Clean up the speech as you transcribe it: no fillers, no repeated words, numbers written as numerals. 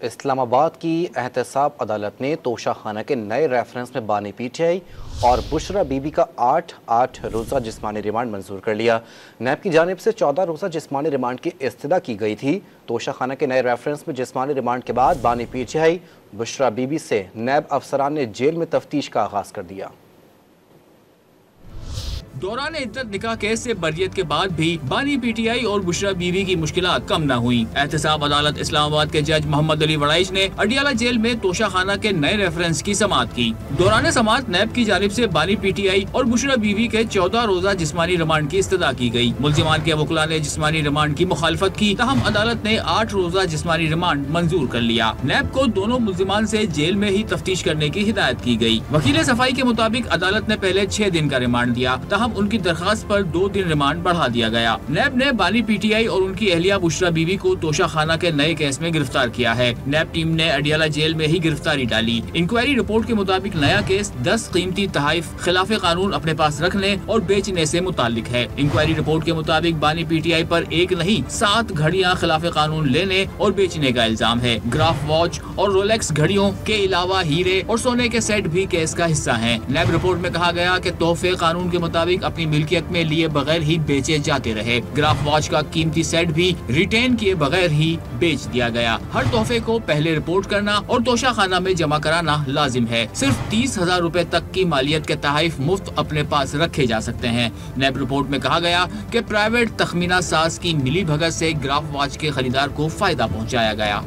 اسلام آباد کی احتساب عدالت نے توشہ خانہ کے نئے ریفرنس میں بانی پی ٹی آئی اور بشرا بی بی کا 8 روزہ جسمانی ریمانڈ منظور کر لیا۔ نیب کی جانب سے 14 روزہ جسمانی ریمانڈ کی استدعا کی گئی تھی۔ توشہ خانہ کے نئے ریفرنس میں جسمانی ریمانڈ کے بعد بانی P T I Bushra be be سے نیب افسران نے جیل میں تفتیش کا آغاز کر دیا۔ دوران عدت نکاح کیس سے بریت کے بعد بھی بانی پی ٹی آئی اور بشرا بی بی کی مشکلات کم نہ ہوئیں۔ احتساب عدالت اسلام آباد کے جج محمد علی وڑائچ نے اڈیالہ جیل میں توشہ خانہ کے نئے ریفرنس کی سماعت کی۔ دوران سماعت نیب کی جانب سے بانی پی ٹی آئی اور بشرا بی بی کے 14 روزہ جسمانی ریمانڈ کی استدعا کی گئی۔ ملزمان کے وکلاء نے جسمانی ریمانڈ کی مخالفت کی، تاہم عدالت نے 8 روزہ جسمانی ریمانڈ منظور کر لیا۔ نیب کو دونوں ملزمان سے جیل میں ہی تفتیش کرنے کی ہدایت کی گئی۔ وکیل صفائی کے مطابق عدالت نے پہلے 6 دن کا ریمانڈ دیا، تاہم ان کی درخواست پر 2 دن ریمانڈ بڑھا دیا گیا۔ نیب نے بانی پی ٹی آئی اور ان کی اہلیہ بشرا بی بی کو توشہ خانہ کے نئے کیس میں گرفتار کیا ہے۔ نیب ٹیم نے اڈیالہ جیل میں ہی گرفتاری ڈالی۔ انکوائری رپورٹ کے مطابق نیا کیس 10 قیمتی تحائف خلاف قانون اپنے پاس رکھنے اور بیچنے سے متعلق ہے۔ انکوائری رپورٹ کے مطابق بانی پی ٹی آئی پر 1 نہیں 7 گھڑیاں خلاف قانون لینے اور بیچنے کا الزام ہے۔ گراف واچ اور رولیکس گھڑیوں کے علاوہ ہیرے اور سونے کے سیٹ بھی کیس کا حصہ ہیں۔ نیب رپورٹ میں کہا گیا کہ تحفے قانون کے مطابق اپنی ملکیت میں لیے بغیر ہی بیچے جاتے رہے۔ گراف واچ کا قیمتی سیٹ بھی ریٹین کیے بغیر ہی بیچ دیا گیا۔ ہر تحفے کو پہلے رپورٹ کرنا اور توشہ خانہ میں جمع کرانا لازم ہے۔ صرف 30,000 روپے تک کی مالیت کے تحائف مفت اپنے پاس رکھے جا سکتے ہیں۔ نیب رپورٹ میں کہا گیا کہ پرائیویٹ تخمینہ ساز کی ملی بھگت سے گراف واچ کے خریدار کو فائدہ پہنچایا گیا۔